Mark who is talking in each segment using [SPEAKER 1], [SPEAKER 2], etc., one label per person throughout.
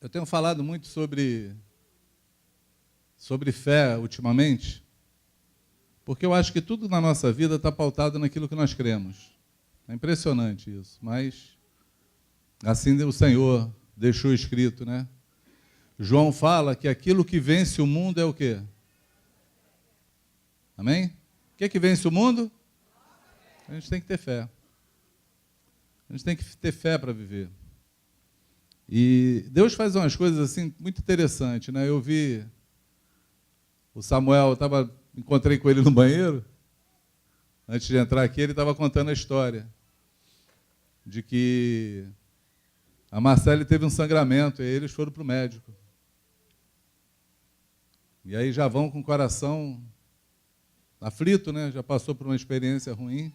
[SPEAKER 1] Eu tenho falado muito sobre fé ultimamente, porque eu acho que tudo na nossa vida está pautado naquilo que nós cremos. É impressionante isso, mas assim o Senhor deixou escrito, né? João fala que aquilo que vence o mundo é o quê? Amém? O que é que vence o mundo? A gente tem que ter fé. A gente tem que ter fé para viver. E Deus faz umas coisas assim muito interessantes, né? Eu vi o Samuel, encontrei com ele no banheiro, antes de entrar aqui, ele estava contando a história de que a Marcele teve um sangramento, e eles foram para o médico. E aí já vão com o coração aflito, né? Já passou por uma experiência ruim.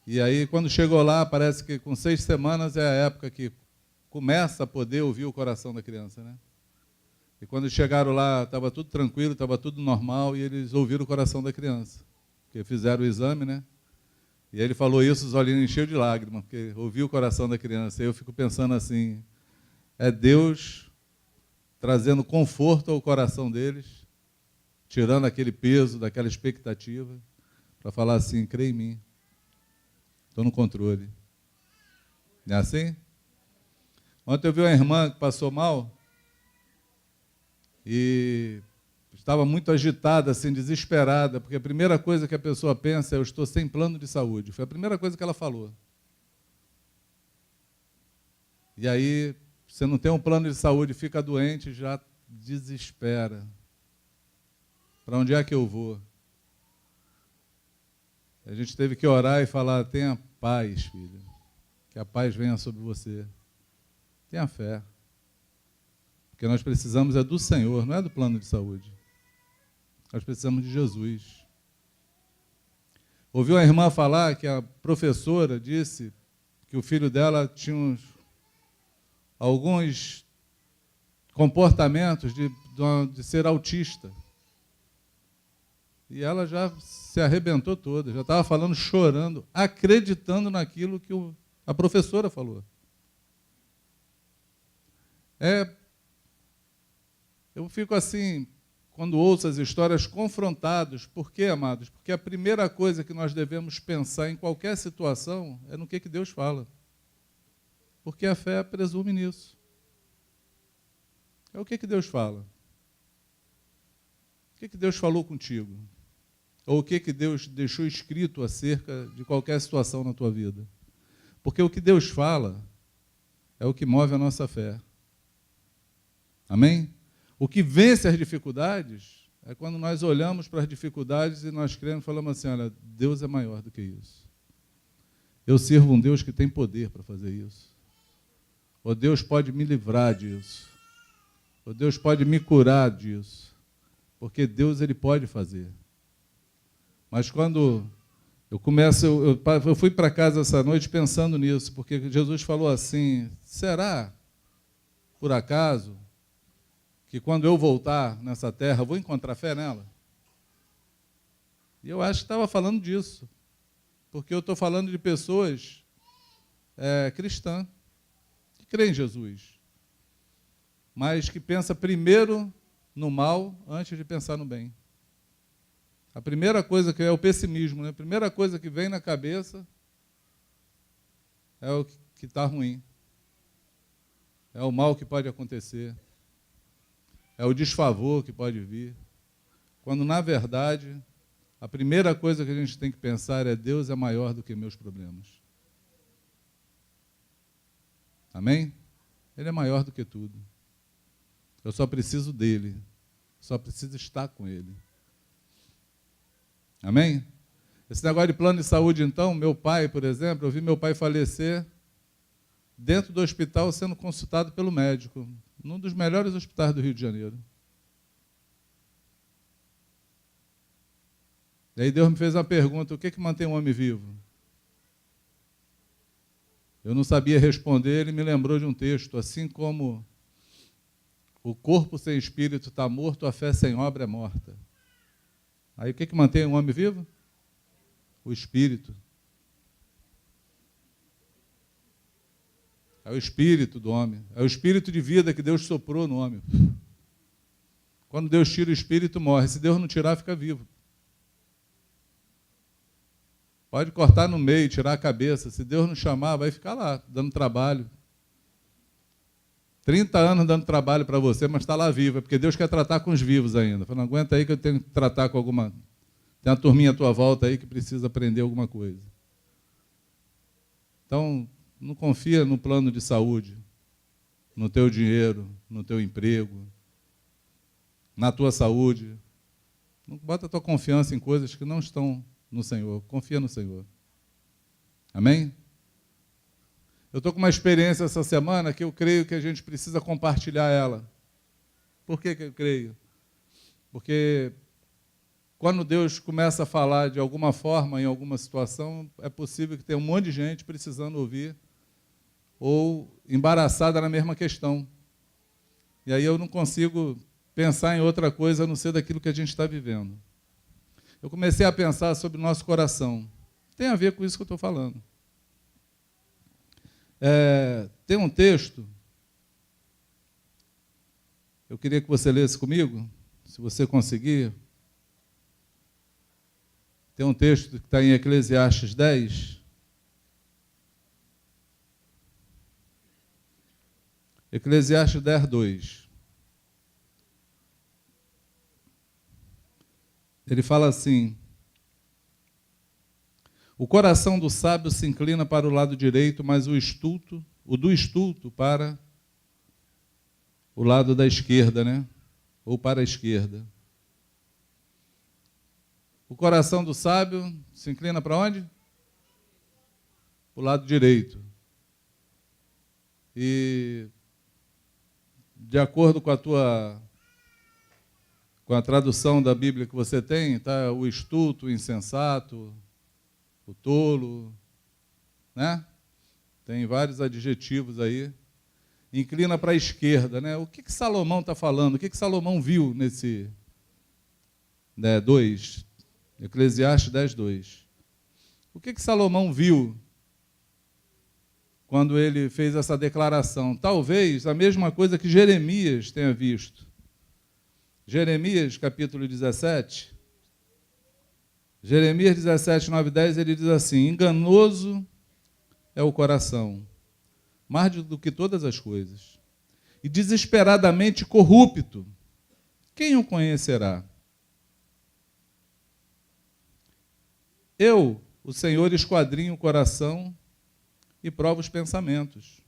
[SPEAKER 1] E aí, quando chegou lá, parece que com 6 semanas é a época que começa a poder ouvir o coração da criança, né? E quando chegaram lá, estava tudo tranquilo, estava tudo normal, e eles ouviram o coração da criança. Porque fizeram o exame, né? E aí ele falou isso, os olhinhos encheu de lágrimas, porque ouviu o coração da criança. E eu fico pensando assim, é Deus trazendo conforto ao coração deles, tirando aquele peso, daquela expectativa, para falar assim, crê em mim, estou no controle. Não é assim? Ontem eu vi uma irmã que passou mal e estava muito agitada, assim, desesperada, porque a primeira coisa que a pessoa pensa é, eu estou sem plano de saúde. Foi a primeira coisa que ela falou. E aí, você não tem um plano de saúde, fica doente, já desespera. Para onde é que eu vou? A gente teve que orar e falar, tenha paz, filha. Que a paz venha sobre você. Tenha fé. Porque nós precisamos é do Senhor, não é do plano de saúde. Nós precisamos de Jesus. Ouviu a irmã falar que a professora disse que o filho dela tinha alguns comportamentos de ser autista. E ela já se arrebentou toda, já estava falando, chorando, acreditando naquilo que a professora falou. Eu fico assim, quando ouço as histórias, confrontados. Por quê, amados? Porque a primeira coisa que nós devemos pensar em qualquer situação é no que Deus fala. Porque a fé presume nisso. É o que Deus fala. O que Deus falou contigo? Ou o que Deus deixou escrito acerca de qualquer situação na tua vida? Porque o que Deus fala é o que move a nossa fé. Amém? O que vence as dificuldades é quando nós olhamos para as dificuldades e nós cremos e falamos assim, olha, Deus é maior do que isso. Eu sirvo um Deus que tem poder para fazer isso. Ou Deus pode me livrar disso. Ou Deus pode me curar disso. Porque Deus, Ele pode fazer. Mas quando eu fui para casa essa noite pensando nisso, porque Jesus falou assim, será, por acaso, que quando eu voltar nessa terra, eu vou encontrar fé nela? E eu acho que estava falando disso, porque eu estou falando de pessoas cristãs, que creem em Jesus, mas que pensa primeiro no mal antes de pensar no bem. A primeira coisa que é o pessimismo, né? A primeira coisa que vem na cabeça é o que está ruim. É o mal que pode acontecer. É o desfavor que pode vir. Quando, na verdade, a primeira coisa que a gente tem que pensar é Deus é maior do que meus problemas. Amém? Ele é maior do que tudo. Eu só preciso dele. Só preciso estar com ele. Amém? Esse negócio de plano de saúde, então, meu pai, por exemplo, eu vi meu pai falecer dentro do hospital sendo consultado pelo médico, num dos melhores hospitais do Rio de Janeiro. E aí Deus me fez uma pergunta, o que mantém um homem vivo? Eu não sabia responder, ele me lembrou de um texto, assim como o corpo sem espírito está morto, a fé sem obra é morta. Aí o que mantém um homem vivo? O espírito. É o espírito do homem. É o espírito de vida que Deus soprou no homem. Quando Deus tira o espírito, morre. Se Deus não tirar, fica vivo. Pode cortar no meio, tirar a cabeça. Se Deus não chamar, vai ficar lá, dando trabalho. 30 anos dando trabalho para você, mas está lá vivo. É porque Deus quer tratar com os vivos ainda. Fala, não aguenta aí que eu tenho que tratar com alguma... Tem uma turminha à tua volta aí que precisa aprender alguma coisa. Então, não confia no plano de saúde, no teu dinheiro, no teu emprego, na tua saúde. Não bota a tua confiança em coisas que não estão no Senhor. Confia no Senhor. Amém? Eu estou com uma experiência essa semana que eu creio que a gente precisa compartilhar ela. Por que eu creio? Porque quando Deus começa a falar de alguma forma, em alguma situação, é possível que tenha um monte de gente precisando ouvir ou embaraçada na mesma questão. E aí eu não consigo pensar em outra coisa a não ser daquilo que a gente está vivendo. Eu comecei a pensar sobre o nosso coração. Tem a ver com isso que eu estou falando. Tem um texto, eu queria que você lesse comigo, se você conseguir. Tem um texto que está em Eclesiastes 10. Eclesiastes 10, 2. Ele fala assim: o coração do sábio se inclina para o lado direito, mas o do estulto para o lado da esquerda, né? Ou para a esquerda. O coração do sábio se inclina para onde? Para o lado direito. E, de acordo com a tradução da Bíblia que você tem, tá? O estulto, o insensato, o tolo, né? Tem vários adjetivos aí. Inclina para a esquerda, né? O que Salomão está falando? O que Salomão viu nesse 2? Eclesiastes 10, 2. O que Salomão viu quando ele fez essa declaração? Talvez a mesma coisa que Jeremias tenha visto. Jeremias, capítulo 17. Jeremias 17, 9 e 10, ele diz assim: enganoso é o coração, mais do que todas as coisas, e desesperadamente corrupto. Quem o conhecerá? Eu, o Senhor, esquadrinho o coração e provo os pensamentos.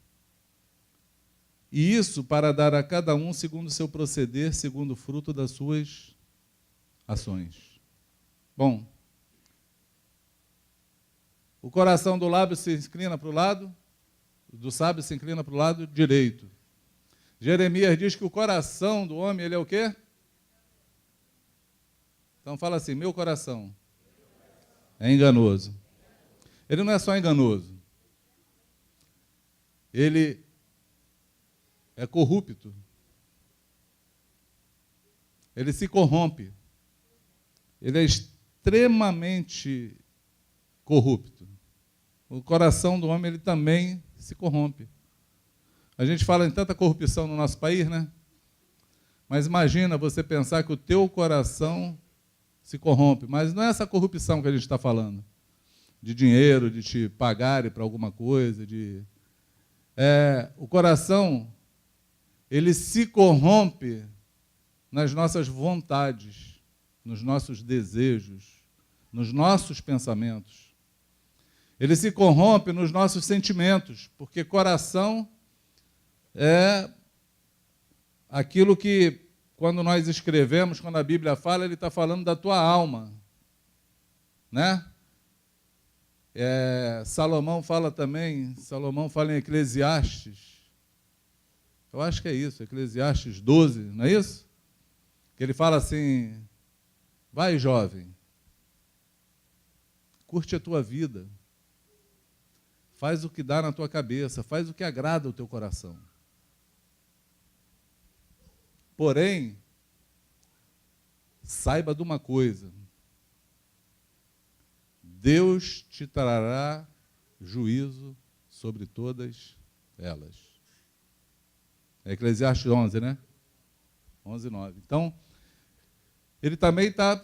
[SPEAKER 1] E isso para dar a cada um segundo o seu proceder, segundo o fruto das suas ações. Bom, o coração do lábio se inclina para o lado, do sábio se inclina para o lado direito. Jeremias diz que o coração do homem, ele é o quê? Então fala assim: meu coração é enganoso. Ele não é só enganoso. Ele é corrupto. Ele se corrompe. Ele é extremamente corrupto. O coração do homem, ele também se corrompe. A gente fala em tanta corrupção no nosso país, né? Mas imagina você pensar que o teu coração se corrompe. Mas não é essa corrupção que a gente está falando. De dinheiro, de te pagarem para alguma coisa. O coração, ele se corrompe nas nossas vontades, nos nossos desejos, nos nossos pensamentos. Ele se corrompe nos nossos sentimentos, porque coração é aquilo que, quando nós escrevemos, quando a Bíblia fala, ele está falando da tua alma, né? Salomão fala também, Salomão fala em Eclesiastes, eu acho que é isso, Eclesiastes 12, não é isso? Que ele fala assim: vai, jovem, curte a tua vida, faz o que dá na tua cabeça, faz o que agrada ao teu coração. Porém, saiba de uma coisa: Deus te trará juízo sobre todas elas. É Eclesiastes 11, né? 11, 9. Então, ele também está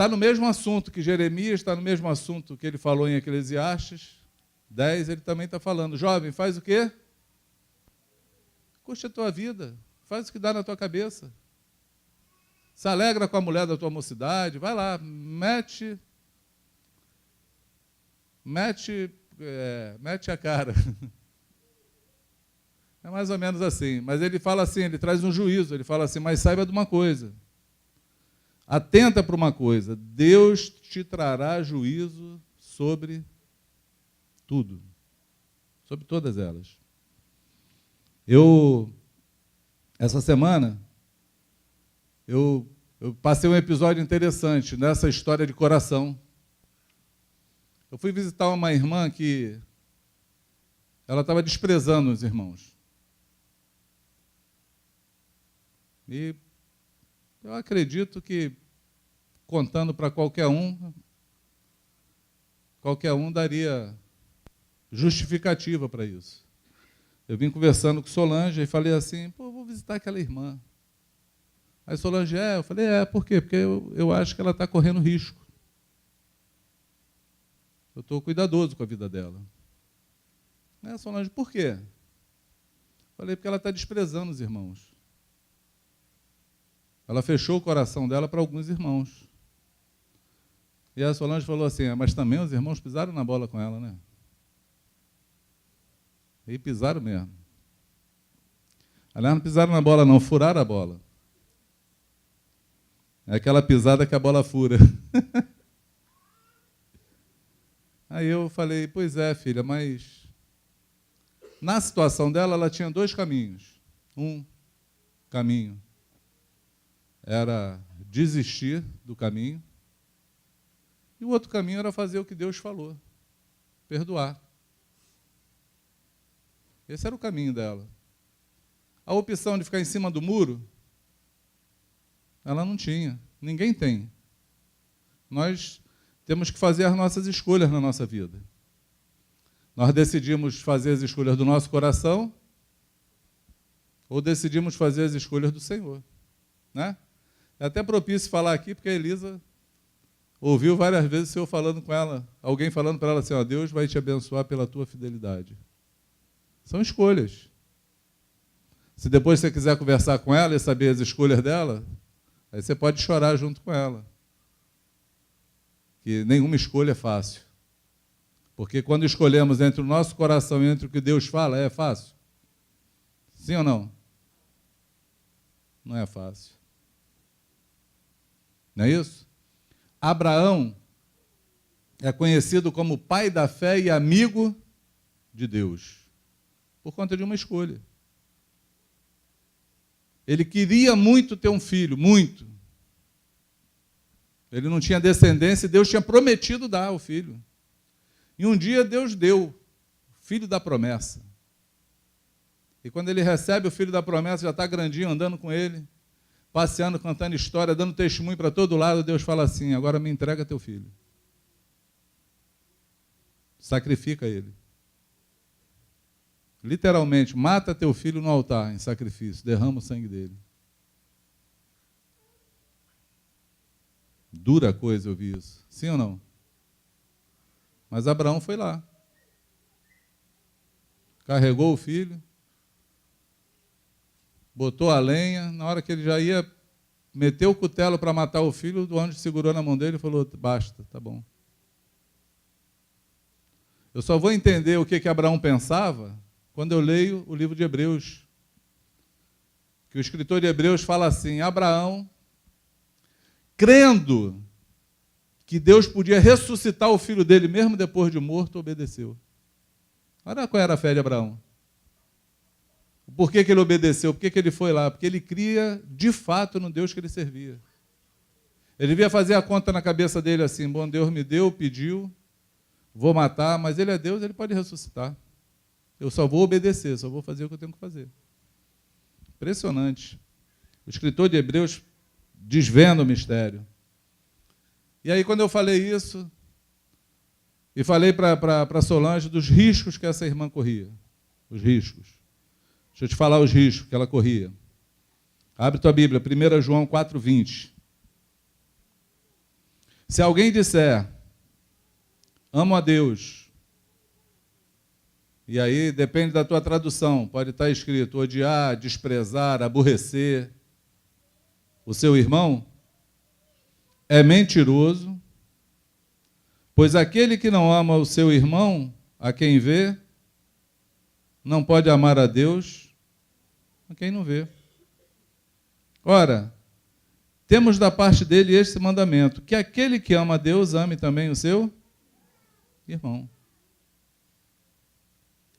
[SPEAKER 1] no mesmo assunto que Jeremias, está no mesmo assunto que ele falou em Eclesiastes 10, ele também está falando. Jovem, faz o quê? Curte a tua vida, faz o que dá na tua cabeça. Se alegra com a mulher da tua mocidade, vai lá, mete a cara. É mais ou menos assim. Mas ele fala assim, ele traz um juízo, ele fala assim, mas saiba de uma coisa. Atenta para uma coisa, Deus te trará juízo sobre tudo. Sobre todas elas. Essa semana, eu passei um episódio interessante nessa história de coração. Eu fui visitar uma irmã que ela estava desprezando os irmãos. E eu acredito que, contando para qualquer um daria justificativa para isso. Eu vim conversando com Solange e falei assim, vou visitar aquela irmã. Aí Solange, eu falei, por quê? Porque eu acho que ela está correndo risco. Eu estou cuidadoso com a vida dela. Solange, por quê? Falei, porque ela está desprezando os irmãos. Ela fechou o coração dela para alguns irmãos. E a Solange falou assim, mas também os irmãos pisaram na bola com ela, né? E pisaram mesmo. Aliás, não pisaram na bola não, furaram a bola. É aquela pisada que a bola fura. Aí eu falei, pois é, filha, mas na situação dela, ela tinha dois caminhos. Um caminho era desistir do caminho, e o outro caminho era fazer o que Deus falou, perdoar. Esse era o caminho dela. A opção de ficar em cima do muro, ela não tinha. Ninguém tem. Nós temos que fazer as nossas escolhas na nossa vida. Nós decidimos fazer as escolhas do nosso coração ou decidimos fazer as escolhas do Senhor. Né? É até propício falar aqui, porque a Elisa ouviu várias vezes o Senhor falando com ela, alguém falando para ela assim, Deus vai te abençoar pela tua fidelidade. São escolhas. Se depois você quiser conversar com ela e saber as escolhas dela, aí você pode chorar junto com ela. Que nenhuma escolha é fácil. Porque quando escolhemos entre o nosso coração e entre o que Deus fala, é fácil? Sim ou não? Não é fácil. Não é isso? Abraão é conhecido como pai da fé e amigo de Deus, por conta de uma escolha. Ele queria muito ter um filho, muito. Ele não tinha descendência e Deus tinha prometido dar o filho. E um dia Deus deu o filho da promessa. E quando ele recebe o filho da promessa, já está grandinho, andando com ele, passeando, cantando história, dando testemunho para todo lado, Deus fala assim, agora me entrega teu filho. Sacrifica ele. Literalmente, mata teu filho no altar, em sacrifício, derrama o sangue dele. Dura coisa eu vi isso. Sim ou não? Mas Abraão foi lá. Carregou o filho, botou a lenha, na hora que ele já ia meter o cutelo para matar o filho, o anjo segurou na mão dele e falou, basta, tá bom. Eu só vou entender o que Abraão pensava quando eu leio o livro de Hebreus. Que o escritor de Hebreus fala assim, Abraão, crendo que Deus podia ressuscitar o filho dele mesmo depois de morto, obedeceu. Olha qual era a fé de Abraão. Por que ele obedeceu? Por que ele foi lá? Porque ele cria de fato no Deus que ele servia. Ele devia fazer a conta na cabeça dele assim, bom, Deus me deu, pediu, vou matar, mas ele é Deus, ele pode ressuscitar. Eu só vou obedecer, só vou fazer o que eu tenho que fazer. Impressionante. O escritor de Hebreus desvenda o mistério. E aí, quando eu falei isso, e falei para Solange dos riscos que essa irmã corria. os riscos. Deixa eu te falar os riscos que ela corria. Abre tua Bíblia, 1 João 4,20. Se alguém disser, amo a Deus, e aí depende da tua tradução, pode estar escrito odiar, desprezar, aborrecer o seu irmão, é mentiroso, pois aquele que não ama o seu irmão, a quem vê, não pode amar a Deus a quem não vê. Ora, temos da parte dele este mandamento, que aquele que ama a Deus ame também o seu irmão.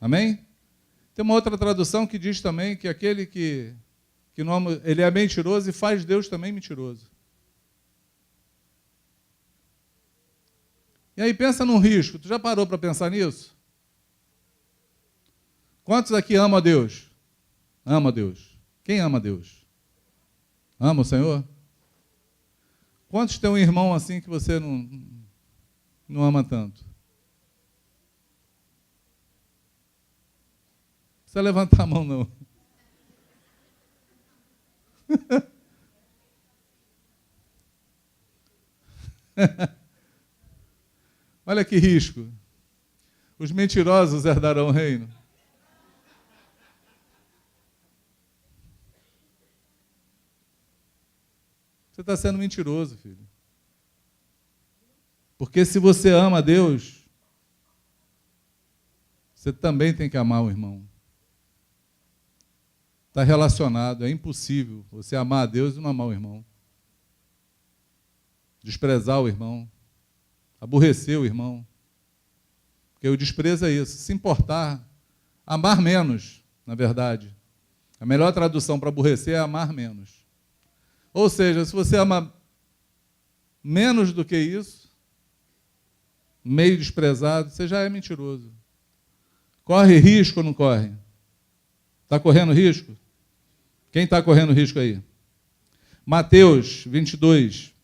[SPEAKER 1] Amém? Tem uma outra tradução que diz também que aquele que não ama, ele é mentiroso e faz Deus também mentiroso. E aí pensa num risco. Tu já parou para pensar nisso? Quantos aqui amam a Deus? Ama a Deus. Quem ama a Deus? Ama o Senhor? Quantos tem um irmão assim que você não ama tanto? Não precisa levantar a mão, não. Olha que risco. Os mentirosos herdarão o reino. Você está sendo mentiroso, filho. Porque se você ama a Deus, você também tem que amar o irmão. Está relacionado, é impossível você amar a Deus e não amar o irmão. Desprezar o irmão. Aborrecer o irmão. Porque o desprezo é isso. Se importar, amar menos, na verdade. A melhor tradução para aborrecer é amar menos. Ou seja, se você ama menos do que isso, meio desprezado, você já é mentiroso. Corre risco ou não corre? Está correndo risco? Quem está correndo risco aí? Mateus 22.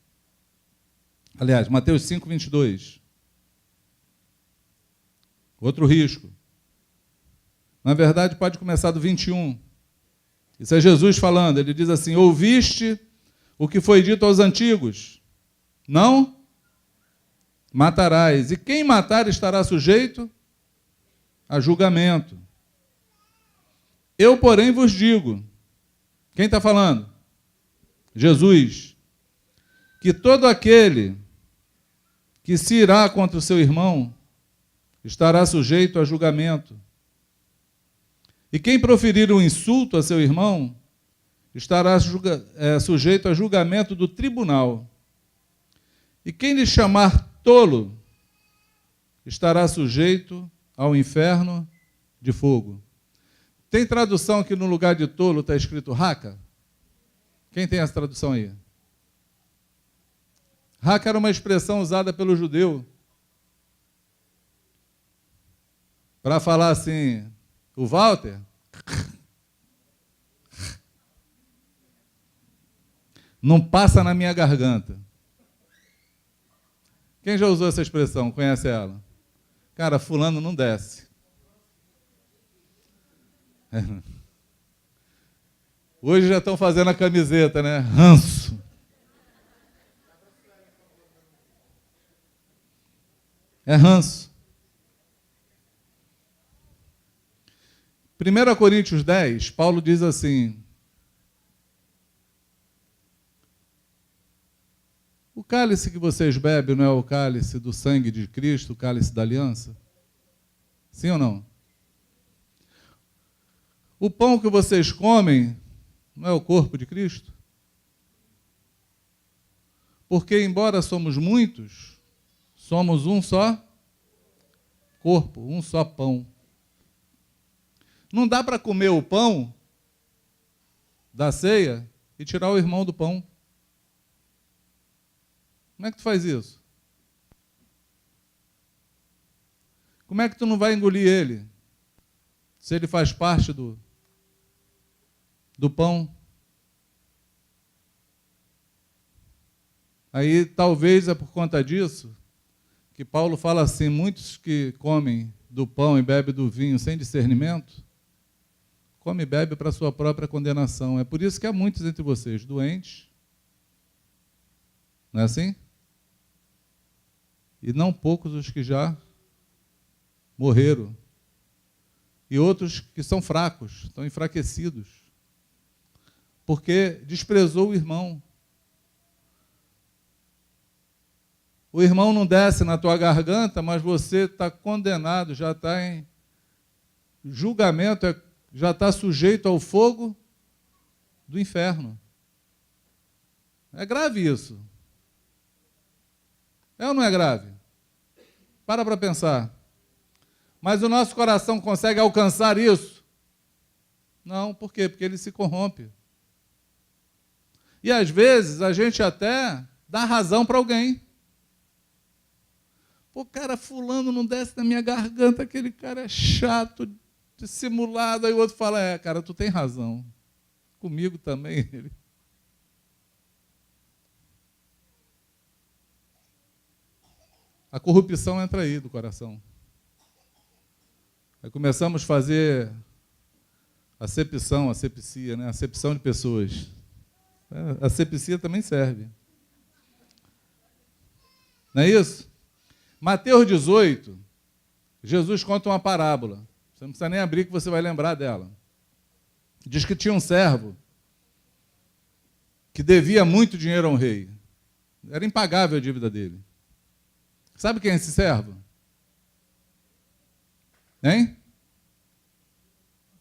[SPEAKER 1] Aliás, Mateus 5, 22. Outro risco. Na verdade, pode começar do 21. Isso é Jesus falando. Ele diz assim, ouviste o que foi dito aos antigos? Não matarás. E quem matar estará sujeito a julgamento. Eu, porém, vos digo. Quem está falando? Jesus. Que todo aquele que se irá contra o seu irmão estará sujeito a julgamento. E quem proferir um insulto a seu irmão estará sujeito a julgamento do tribunal. E quem lhe chamar tolo estará sujeito ao inferno de fogo. Tem tradução que no lugar de tolo está escrito raca? Quem tem essa tradução aí? Raca era uma expressão usada pelo judeu para falar assim, o Walter não passa na minha garganta. Quem já usou essa expressão? Conhece ela? Cara, fulano não desce. Hoje já estão fazendo a camiseta, né? Ranço. É ranço. 1 Coríntios 10, Paulo diz assim, o cálice que vocês bebem não é o cálice do sangue de Cristo, o cálice da aliança? Sim ou não? O pão que vocês comem não é o corpo de Cristo? Porque, embora somos muitos, somos um só corpo, um só pão. Não dá para comer o pão da ceia e tirar o irmão do pão. Como é que tu faz isso? Como é que tu não vai engolir ele? Se ele faz parte do pão. Aí talvez é por conta disso que Paulo fala assim, muitos que comem do pão e bebem do vinho sem discernimento, come e bebe para a sua própria condenação. É por isso que há muitos entre vocês doentes, não é assim? E não poucos os que já morreram. E outros que são fracos, estão enfraquecidos. Porque desprezou o irmão. O irmão não desce na tua garganta, mas você está condenado, já está em julgamento, já está sujeito ao fogo do inferno. É grave isso. É ou não é grave? Para pensar. Mas o nosso coração consegue alcançar isso? Não, por quê? Porque ele se corrompe. E às vezes a gente até dá razão para alguém. Pô, cara, fulano não desce na minha garganta, aquele cara é chato, dissimulado. Aí o outro fala, cara, tu tem razão. Comigo também. A corrupção entra aí do coração. Aí começamos a fazer asepsia, né? Acepção de pessoas. A asepsia também serve. Não é isso? Mateus 18, Jesus conta uma parábola. Você não precisa nem abrir que você vai lembrar dela. Diz que tinha um servo que devia muito dinheiro a um rei. Era impagável a dívida dele. Sabe quem é esse servo? Hein?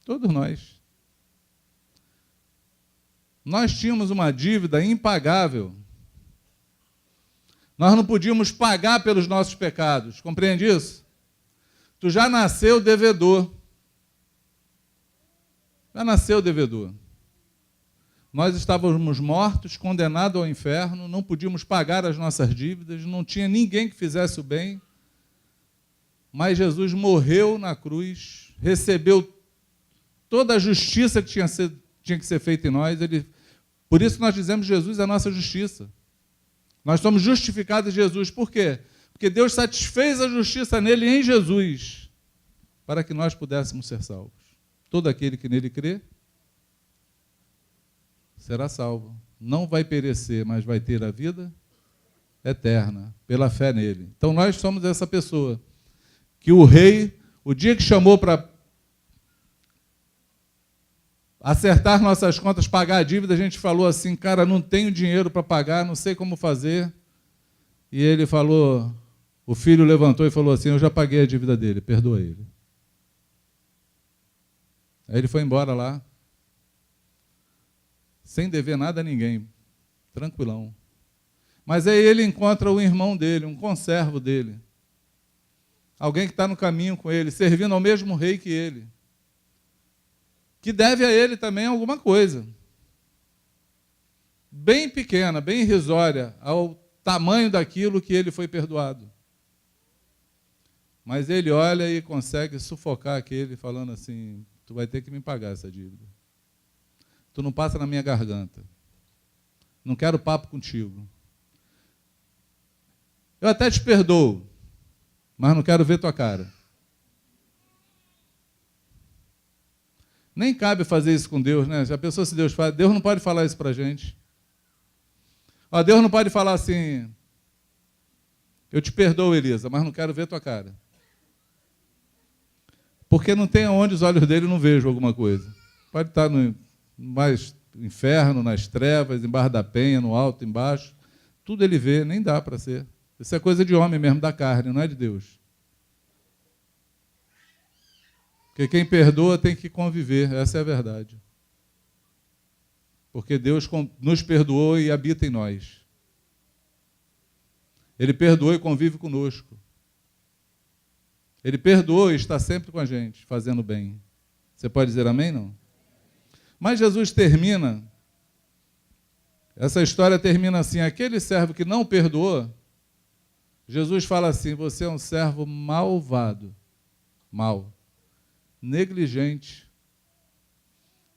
[SPEAKER 1] Todos nós. Nós tínhamos uma dívida impagável. Nós não podíamos pagar pelos nossos pecados. Compreende isso? Tu já nasceu devedor. Já nasceu devedor. Nós estávamos mortos, condenados ao inferno, não podíamos pagar as nossas dívidas, não tinha ninguém que fizesse o bem. Mas Jesus morreu na cruz, recebeu toda a justiça que tinha que ser feita em nós. Por isso nós dizemos que Jesus é a nossa justiça. Nós somos justificados em Jesus. Por quê? Porque Deus satisfez a justiça nele em Jesus, para que nós pudéssemos ser salvos. Todo aquele que nele crê, será salvo. Não vai perecer, mas vai ter a vida eterna, pela fé nele. Então nós somos essa pessoa, que o rei, o dia que chamou para acertar nossas contas, pagar a dívida, a gente falou assim, cara, não tenho dinheiro para pagar, não sei como fazer. E ele falou, o filho levantou e falou assim, eu já paguei a dívida dele, perdoa ele. Aí ele foi embora lá, sem dever nada a ninguém, tranquilão. Mas aí ele encontra o irmão dele, um conservo dele, alguém que está no caminho com ele, servindo ao mesmo rei que ele, que deve a ele também alguma coisa, bem pequena, bem irrisória, ao tamanho daquilo que ele foi perdoado. Mas ele olha e consegue sufocar aquele, falando assim, tu vai ter que me pagar essa dívida. Tu não passa na minha garganta. Não quero papo contigo. Eu até te perdoo, mas não quero ver tua cara. Nem cabe fazer isso com Deus, né? Já pensou se Deus faz? Deus não pode falar isso para a gente. Ó, Deus não pode falar assim, eu te perdoo, Elisa, mas não quero ver tua cara. Porque não tem onde os olhos dele não vejam alguma coisa. Pode estar no mais inferno, nas trevas, embaixo da penha, no alto, embaixo. Tudo ele vê, nem dá para ser. Isso é coisa de homem mesmo, da carne, não é de Deus. Porque quem perdoa tem que conviver, essa é a verdade. Porque Deus nos perdoou e habita em nós. Ele perdoou e convive conosco. Ele perdoou e está sempre com a gente, fazendo bem. Você pode dizer amém, não? Mas Jesus termina, essa história termina assim, aquele servo que não perdoou, Jesus fala assim, você é um servo malvado, mau, negligente.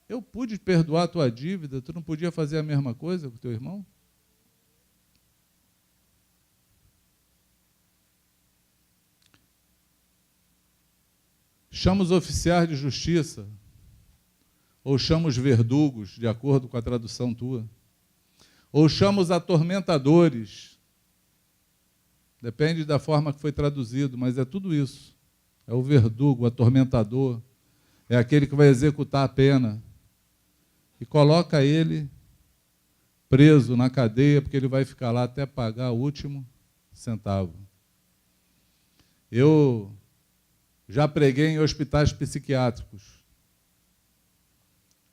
[SPEAKER 1] Eu pude perdoar a tua dívida, tu não podia fazer a mesma coisa com o teu irmão? Chama os oficiais de justiça, Ou chama os verdugos, de acordo com a tradução tua. Ou chama os atormentadores. Depende da forma que foi traduzido, mas é tudo isso. É o verdugo, o atormentador, é aquele que vai executar a pena. E coloca ele preso na cadeia, porque ele vai ficar lá até pagar o último centavo. Eu já preguei em hospitais psiquiátricos.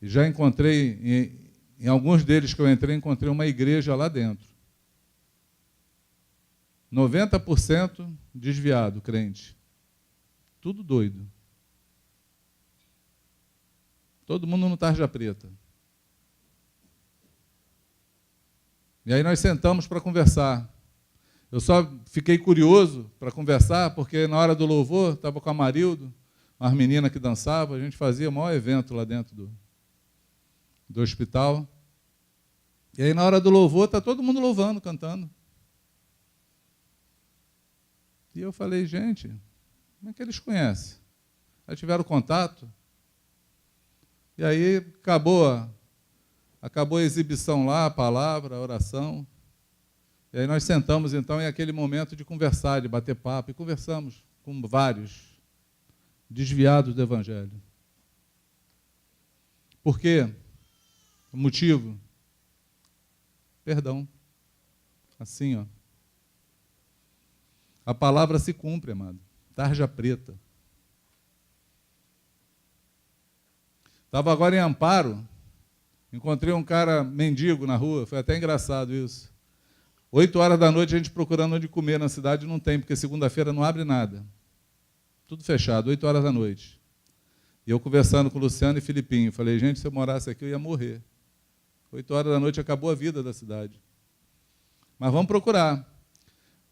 [SPEAKER 1] E já encontrei, em alguns deles que eu entrei, encontrei uma igreja lá dentro. 90% desviado, crente. Tudo doido. Todo mundo no tarja preta. E aí nós sentamos para conversar. Eu só fiquei curioso para conversar, porque na hora do louvor, estava com a Marildo, umas meninas que dançavam, a gente fazia o maior evento lá dentro do hospital. E aí na hora do louvor, está todo mundo louvando, cantando. E eu falei, gente, como é que eles conhecem? Aí tiveram contato. E aí acabou a exibição lá, a palavra, a oração. E aí nós sentamos, então, em aquele momento de conversar, de bater papo, e conversamos com vários desviados do Evangelho. Por quê? O motivo? Perdão. Assim, ó. A palavra se cumpre, amado. Tarja preta. Estava agora em Amparo, encontrei um cara mendigo na rua, foi até engraçado isso. 8 horas da noite a gente procurando onde comer na cidade, não tem, porque segunda-feira não abre nada. Tudo fechado, 8 horas da noite. E eu conversando com o Luciano e Filipinho, falei, gente, se eu morasse aqui eu ia morrer. 8 horas da noite acabou a vida da cidade. Mas vamos procurar.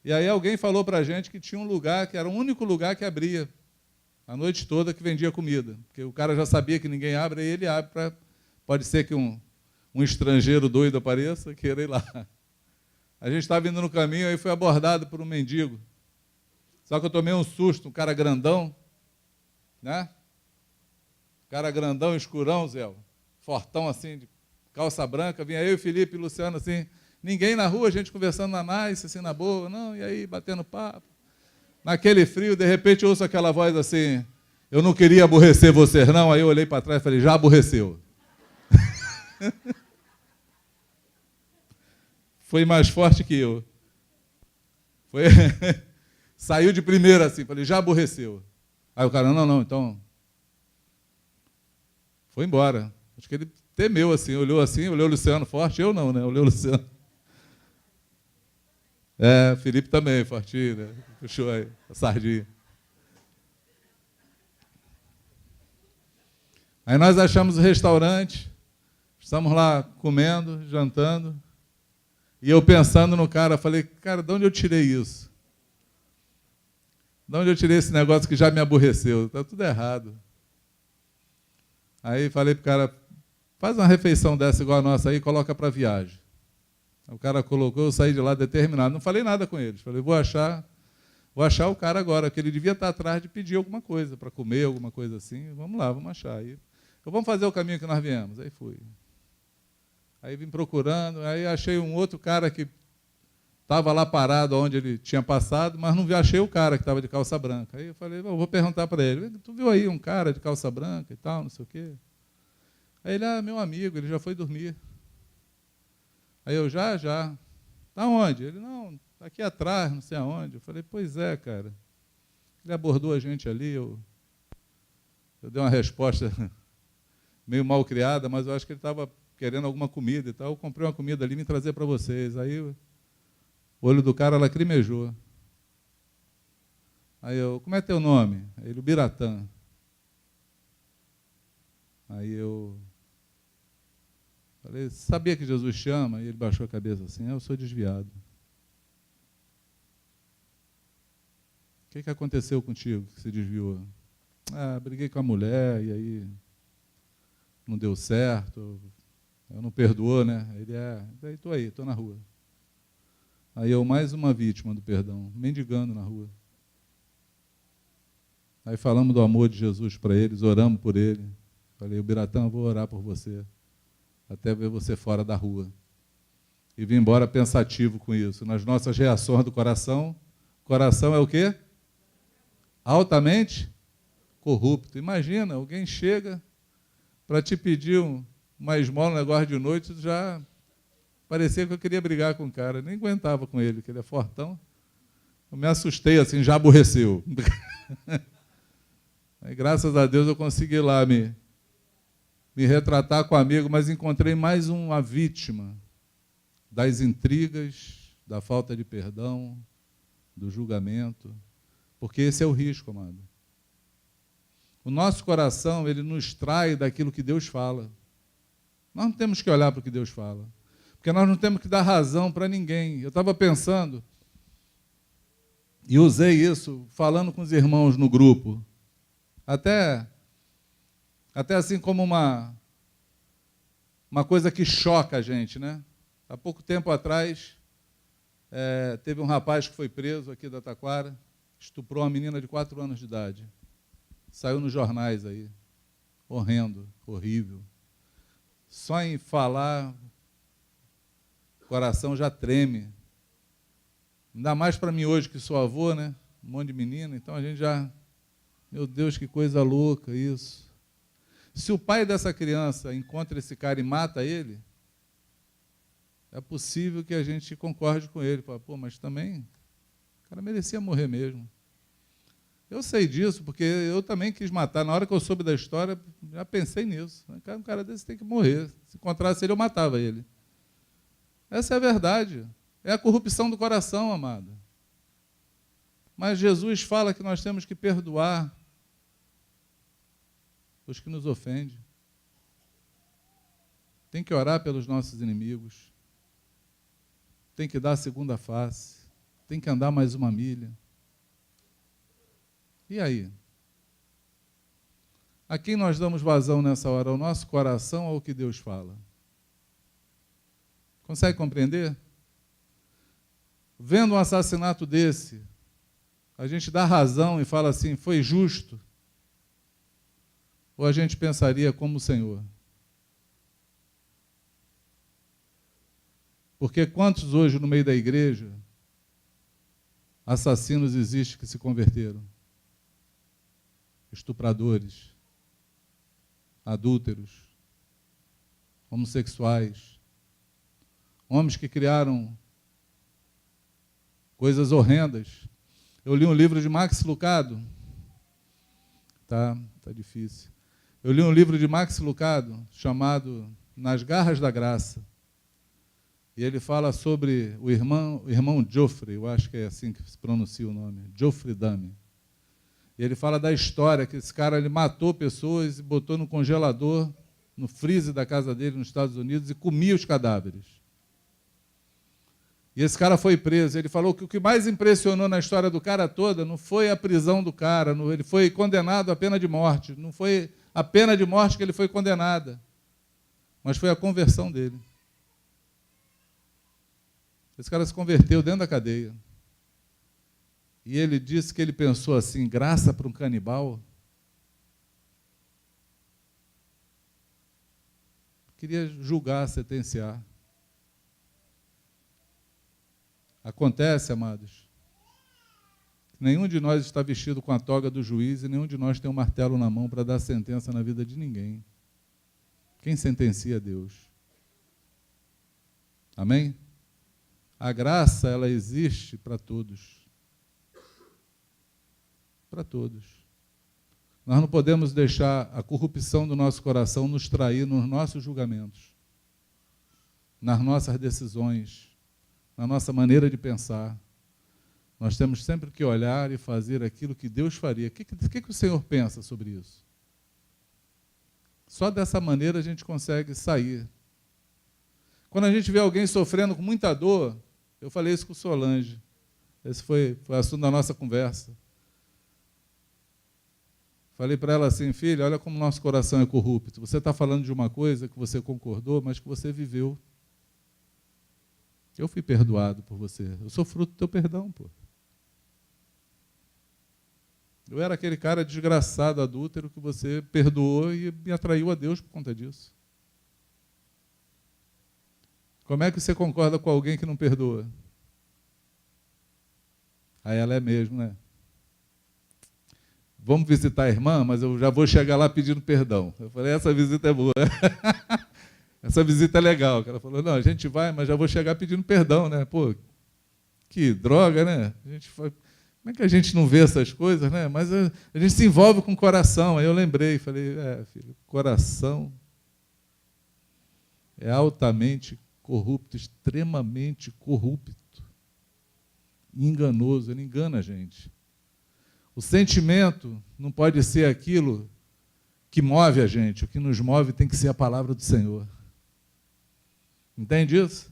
[SPEAKER 1] E aí alguém falou para a gente que tinha um lugar, que era o único lugar que abria a noite toda, que vendia comida. Porque o cara já sabia que ninguém abre, aí ele abre para... Pode ser que um estrangeiro doido apareça, queira ir lá. A gente estava indo no caminho, aí foi abordado por um mendigo. Só que eu tomei um susto, um cara grandão, né? Cara grandão, escurão, Zé, fortão assim, de calça branca, vinha eu, Felipe e Luciano assim, ninguém na rua, a gente conversando na nice, assim, na boa, não, e aí, batendo papo. Naquele frio, de repente, eu ouço aquela voz assim, eu não queria aborrecer vocês, não, aí eu olhei para trás e falei, já aborreceu. Foi mais forte que eu. Foi... Saiu de primeira assim, falei, já aborreceu. Aí o cara, não, então... Foi embora. Acho que ele temeu assim, olhou o Luciano forte, eu não, né? Olhou o Luciano. Felipe também, fortinho, né? Puxou aí a sardinha. Aí nós achamos o restaurante, estamos lá comendo, jantando, e eu pensando no cara, falei, cara, de onde eu tirei isso? De onde eu tirei esse negócio que já me aborreceu? Está tudo errado. Aí falei para o cara, faz uma refeição dessa igual a nossa aí e coloca para viagem. O cara colocou, eu saí de lá determinado. Não falei nada com eles. Falei, vou achar o cara agora, que ele devia estar atrás de pedir alguma coisa, para comer, alguma coisa assim. Vamos lá, vamos achar. Aí, então vamos fazer o caminho que nós viemos. Aí fui. Aí vim procurando, aí achei um outro cara que estava lá parado onde ele tinha passado, mas não achei o cara que estava de calça branca. Aí eu falei, vou perguntar para ele, tu viu aí um cara de calça branca e tal, não sei o quê? Aí ele, meu amigo, ele já foi dormir. Aí eu, já. Está onde? Ele, não, tá aqui atrás, não sei aonde. Eu falei, pois é, cara. Ele abordou a gente ali, eu dei uma resposta meio mal criada, mas eu acho que ele estava querendo alguma comida e tal. Eu comprei uma comida ali e vim trazer para vocês. Aí o olho do cara lacrimejou. Aí eu, como é teu nome? Aí ele, o Biratã. Aí eu falei, sabia que Jesus chama? E ele baixou a cabeça assim, eu sou desviado. O que aconteceu contigo que se desviou? Briguei com a mulher e aí não deu certo, eu não perdoou, né? Ele daí estou na rua. Aí eu, mais uma vítima do perdão, mendigando na rua. Aí falamos do amor de Jesus para eles, oramos por ele. Falei, o Biratã, eu vou orar por você, até ver você fora da rua. E vim embora pensativo com isso. Nas nossas reações do coração, coração é o quê? Altamente corrupto. Imagina, alguém chega para te pedir uma esmola, um negócio de noite, já parecia que eu queria brigar com o cara. Nem aguentava com ele, que ele é fortão. Eu me assustei assim, já aborreceu. Aí, graças a Deus eu consegui lá me retratar com o amigo, mas encontrei mais uma vítima das intrigas, da falta de perdão, do julgamento, porque esse é o risco, amado. O nosso coração, ele nos trai daquilo que Deus fala. Nós não temos que olhar para o que Deus fala, porque nós não temos que dar razão para ninguém. Eu estava pensando, e usei isso, falando com os irmãos no grupo, até assim como uma coisa que choca a gente, né? Há pouco tempo atrás, teve um rapaz que foi preso aqui da Taquara, estuprou uma menina de 4 anos de idade. Saiu nos jornais aí. Horrendo, horrível. Só em falar, o coração já treme. Ainda mais para mim hoje, que sou avô, né? Um monte de menina, então a gente já... Meu Deus, que coisa louca isso. Se o pai dessa criança encontra esse cara e mata ele, é possível que a gente concorde com ele. Fala, pô, mas também o cara merecia morrer mesmo. Eu sei disso, porque eu também quis matar. Na hora que eu soube da história, já pensei nisso. Um cara desse tem que morrer. Se encontrasse ele, eu matava ele. Essa é a verdade. É a corrupção do coração, amado. Mas Jesus fala que nós temos que perdoar os que nos ofendem. Tem que orar pelos nossos inimigos. Tem que dar a segunda face. Tem que andar mais uma milha. E aí? A quem nós damos vazão nessa hora? Ao nosso coração ou ao que Deus fala? Consegue compreender? Vendo um assassinato desse, a gente dá razão e fala assim, foi justo? Ou a gente pensaria como o Senhor? Porque quantos hoje no meio da igreja, assassinos existem que se converteram? Estupradores, adúlteros, homossexuais, homens que criaram coisas horrendas. Eu li um livro de Max Lucado, tá difícil. Eu li um livro de Max Lucado chamado Nas Garras da Graça. E ele fala sobre o irmão Geoffrey, eu acho que é assim que se pronuncia o nome, Geoffrey Dahmer. E ele fala da história que esse cara ele matou pessoas e botou no congelador, no freezer da casa dele nos Estados Unidos e comia os cadáveres. E esse cara foi preso. Ele falou que o que mais impressionou na história do cara toda não foi a prisão do cara, ele foi condenado à pena de morte. Não foi a pena de morte que ele foi condenado, mas foi a conversão dele. Esse cara se converteu dentro da cadeia. E ele disse que ele pensou assim, graça para um canibal? Queria julgar, sentenciar. Acontece, amados, que nenhum de nós está vestido com a toga do juiz e nenhum de nós tem um martelo na mão para dar sentença na vida de ninguém. Quem sentencia é Deus. Amém? A graça, ela existe para todos. Para todos. Nós não podemos deixar a corrupção do nosso coração nos trair nos nossos julgamentos, nas nossas decisões, na nossa maneira de pensar. Nós temos sempre que olhar e fazer aquilo que Deus faria. O que o Senhor pensa sobre isso? Só dessa maneira a gente consegue sair. Quando a gente vê alguém sofrendo com muita dor, eu falei isso com Solange, esse foi o assunto da nossa conversa. Falei para ela assim, filha, olha como nosso coração é corrupto. Você está falando de uma coisa que você concordou, mas que você viveu. Eu fui perdoado por você. Eu sou fruto do teu perdão, pô. Eu era aquele cara desgraçado, adúltero, que você perdoou e me atraiu a Deus por conta disso. Como é que você concorda com alguém que não perdoa? Aí ela é mesmo, né? Vamos visitar a irmã, mas eu já vou chegar lá pedindo perdão. Eu falei, essa visita é boa. Essa visita é legal. Ela falou, não, a gente vai, mas já vou chegar pedindo perdão, né? Pô, que droga, né? Como é que a gente não vê essas coisas, né? Mas a gente se envolve com o coração. Aí eu lembrei, falei, filho, coração é altamente corrupto, extremamente corrupto, enganoso, ele engana a gente. O sentimento não pode ser aquilo que move a gente, o que nos move tem que ser a palavra do Senhor. Entende isso?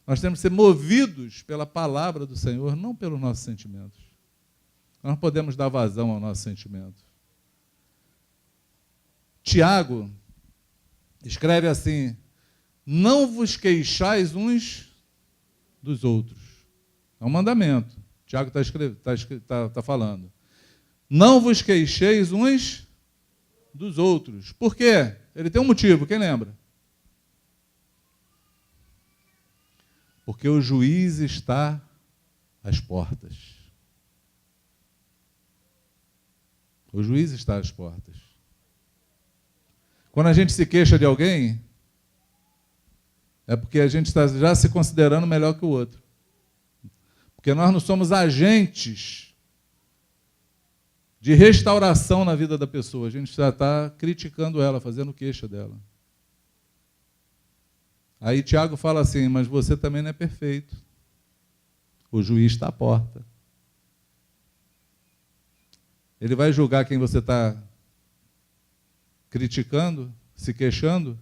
[SPEAKER 1] Nós temos que ser movidos pela palavra do Senhor, não pelos nossos sentimentos. Nós não podemos dar vazão ao nosso sentimento. Tiago escreve assim, não vos queixais uns dos outros. É um mandamento. Tiago está falando. Não vos queixeis uns dos outros. Por quê? Ele tem um motivo, quem lembra? Porque o juiz está às portas. O juiz está às portas. Quando a gente se queixa de alguém, é porque a gente está já se considerando melhor que o outro. Porque nós não somos agentes de restauração na vida da pessoa. A gente já está criticando ela, fazendo queixa dela. Aí Tiago fala assim, mas você também não é perfeito. O juiz está à porta. Ele vai julgar quem você está criticando, se queixando,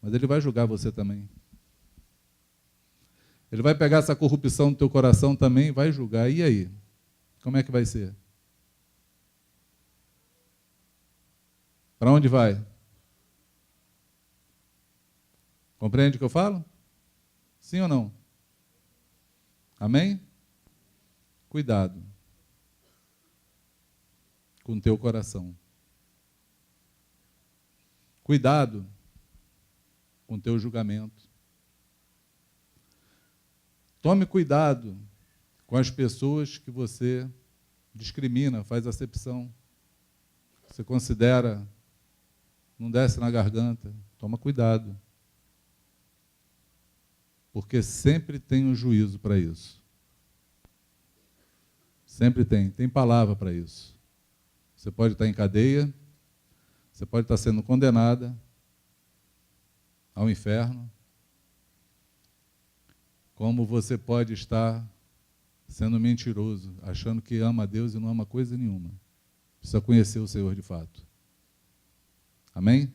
[SPEAKER 1] mas ele vai julgar você também. Ele vai pegar essa corrupção do teu coração também e vai julgar. E aí? Como é que vai ser? Para onde vai? Compreende o que eu falo? Sim ou não? Amém? Cuidado com o teu coração. Cuidado com o teu julgamento. Tome cuidado com as pessoas que você discrimina, faz acepção. Você considera, não desce na garganta. Toma cuidado. Porque sempre tem um juízo para isso. Sempre tem. Tem palavra para isso. Você pode estar em cadeia, você pode estar sendo condenada ao inferno, como você pode estar sendo mentiroso, achando que ama a Deus e não ama coisa nenhuma. Precisa conhecer o Senhor de fato. Amém?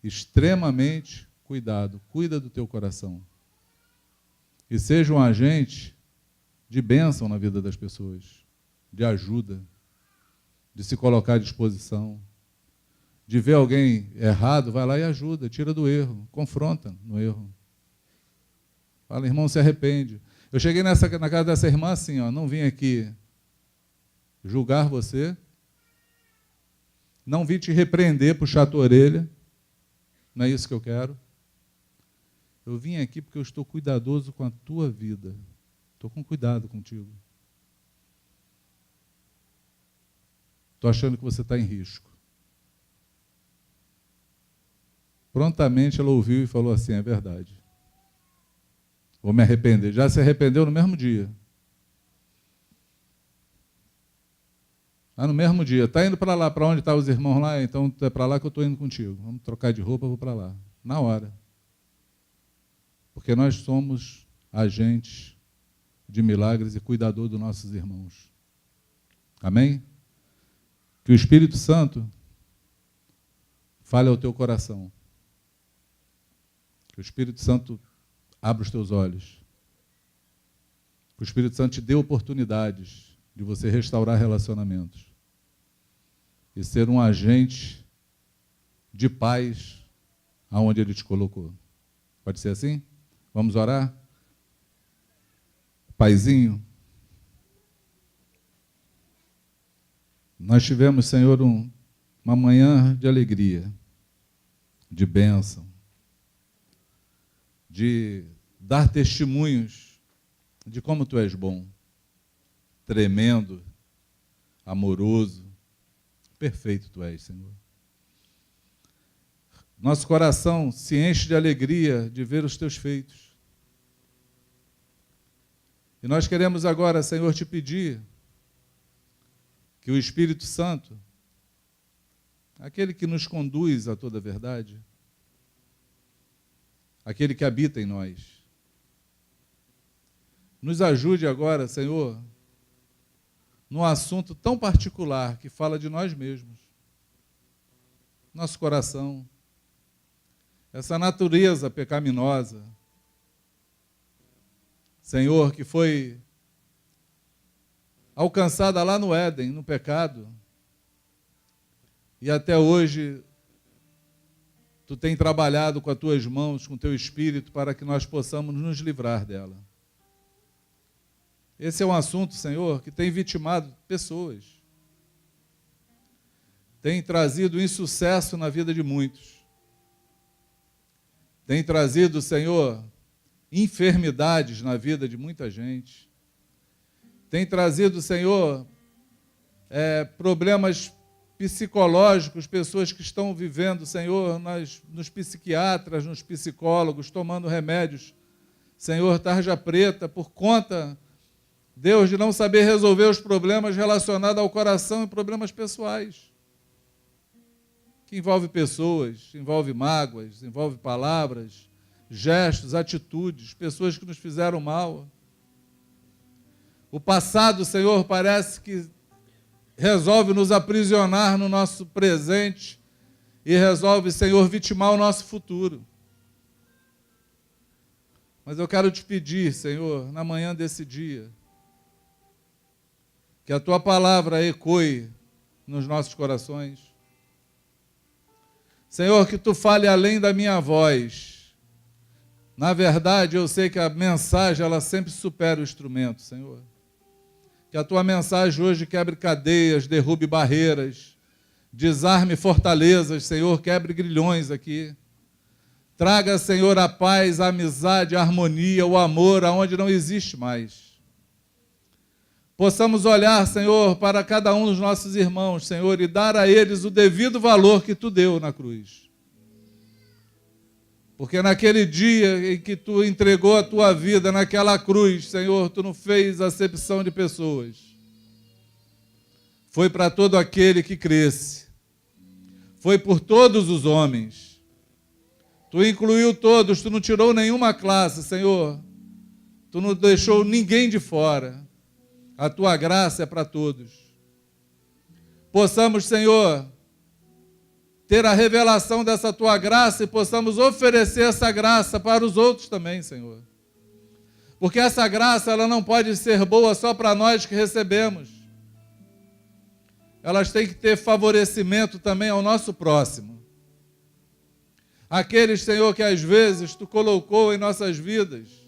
[SPEAKER 1] Extremamente cuidado. Cuida do teu coração. E seja um agente de bênção na vida das pessoas, de ajuda, de se colocar à disposição, de ver alguém errado, vai lá e ajuda, tira do erro, confronta no erro. Fala, irmão, se arrepende. Eu cheguei na casa dessa irmã assim, não vim aqui julgar você, não vim te repreender, puxar a tua orelha, não é isso que eu quero. Eu vim aqui porque eu estou cuidadoso com a tua vida. Estou com cuidado contigo. Estou achando que você está em risco. Prontamente ela ouviu e falou assim, é verdade. Vou me arrepender. Já se arrependeu no mesmo dia. No mesmo dia. Está indo para lá, para onde estão os irmãos lá? Então é para lá que eu estou indo contigo. Vamos trocar de roupa, eu vou para lá. Na hora. Porque nós somos agentes de milagres e cuidador dos nossos irmãos. Amém? Que o Espírito Santo fale ao teu coração. Que o Espírito Santo abra os teus olhos. Que o Espírito Santo te dê oportunidades de você restaurar relacionamentos. E ser um agente de paz aonde Ele te colocou. Pode ser assim? Vamos orar? Paizinho, Nós tivemos, Senhor, uma manhã de alegria, de bênção, de dar testemunhos de como Tu és bom, tremendo, amoroso, perfeito Tu és, Senhor. Nosso coração se enche de alegria de ver os Teus feitos. E nós queremos agora, Senhor, Te pedir que o Espírito Santo, aquele que nos conduz a toda a verdade, aquele que habita em nós, nos ajude agora, Senhor, num assunto tão particular que fala de nós mesmos, nosso coração, essa natureza pecaminosa, Senhor, que foi alcançada lá no Éden, no pecado, e até hoje Tu tem trabalhado com as Tuas mãos, com o Teu Espírito, para que nós possamos nos livrar dela. Esse é um assunto, Senhor, que tem vitimado pessoas, tem trazido insucesso na vida de muitos, tem trazido, Senhor, enfermidades na vida de muita gente, tem trazido, Senhor, problemas psicológicos, pessoas que estão vivendo, Senhor, nos psiquiatras, nos psicólogos, tomando remédios, Senhor, tarja preta, por conta, Deus, de não saber resolver os problemas relacionados ao coração e problemas pessoais, que envolve pessoas, envolve mágoas, envolve palavras, gestos, atitudes, pessoas que nos fizeram mal. O passado, Senhor, parece que resolve nos aprisionar no nosso presente e resolve, Senhor, vitimar o nosso futuro. Mas eu quero Te pedir, Senhor, na manhã desse dia, que a Tua palavra ecoe nos nossos corações. Senhor, que Tu fale além da minha voz. Na verdade, eu sei que a mensagem, ela sempre supera o instrumento, Senhor. Que a Tua mensagem hoje quebre cadeias, derrube barreiras, desarme fortalezas, Senhor, quebre grilhões aqui. Traga, Senhor, a paz, a amizade, a harmonia, o amor, aonde não existe mais. Possamos olhar, Senhor, para cada um dos nossos irmãos, Senhor, e dar a eles o devido valor que Tu deu na cruz. Porque naquele dia em que Tu entregou a Tua vida naquela cruz, Senhor, Tu não fez acepção de pessoas. Foi para todo aquele que cresce. Foi por todos os homens. Tu incluiu todos, Tu não tirou nenhuma classe, Senhor. Tu não deixou ninguém de fora. A Tua graça é para todos. Possamos, Senhor, ter a revelação dessa Tua graça e possamos oferecer essa graça para os outros também, Senhor. Porque essa graça, ela não pode ser boa só para nós que recebemos. Elas têm que ter favorecimento também ao nosso próximo. Aqueles, Senhor, que às vezes Tu colocou em nossas vidas,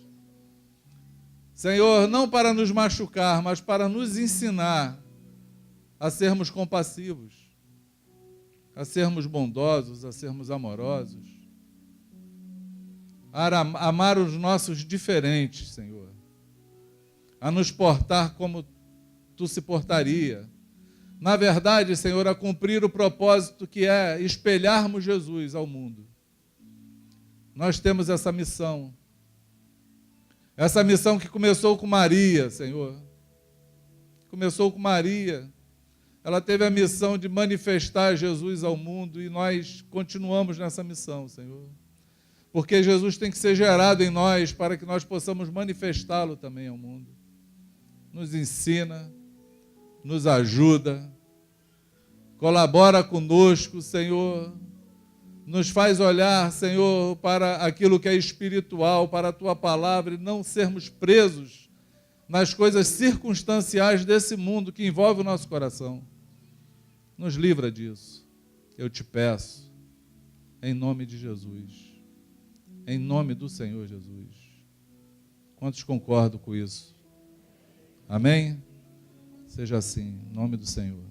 [SPEAKER 1] Senhor, não para nos machucar, mas para nos ensinar a sermos compassivos, a sermos bondosos, a sermos amorosos, a amar os nossos diferentes, Senhor, a nos portar como Tu se portaria. Na verdade, Senhor, a cumprir o propósito que é espelharmos Jesus ao mundo. Nós temos essa missão que começou com Maria, Senhor. Começou com Maria. Ela teve a missão de manifestar Jesus ao mundo e nós continuamos nessa missão, Senhor. Porque Jesus tem que ser gerado em nós para que nós possamos manifestá-lo também ao mundo. Nos ensina, nos ajuda, colabora conosco, Senhor. Nos faz olhar, Senhor, para aquilo que é espiritual, para a Tua palavra, e não sermos presos nas coisas circunstanciais desse mundo que envolve o nosso coração. Nos livra disso, eu Te peço, em nome de Jesus, em nome do Senhor Jesus. Quantos concordam com isso? Amém? Seja assim, em nome do Senhor.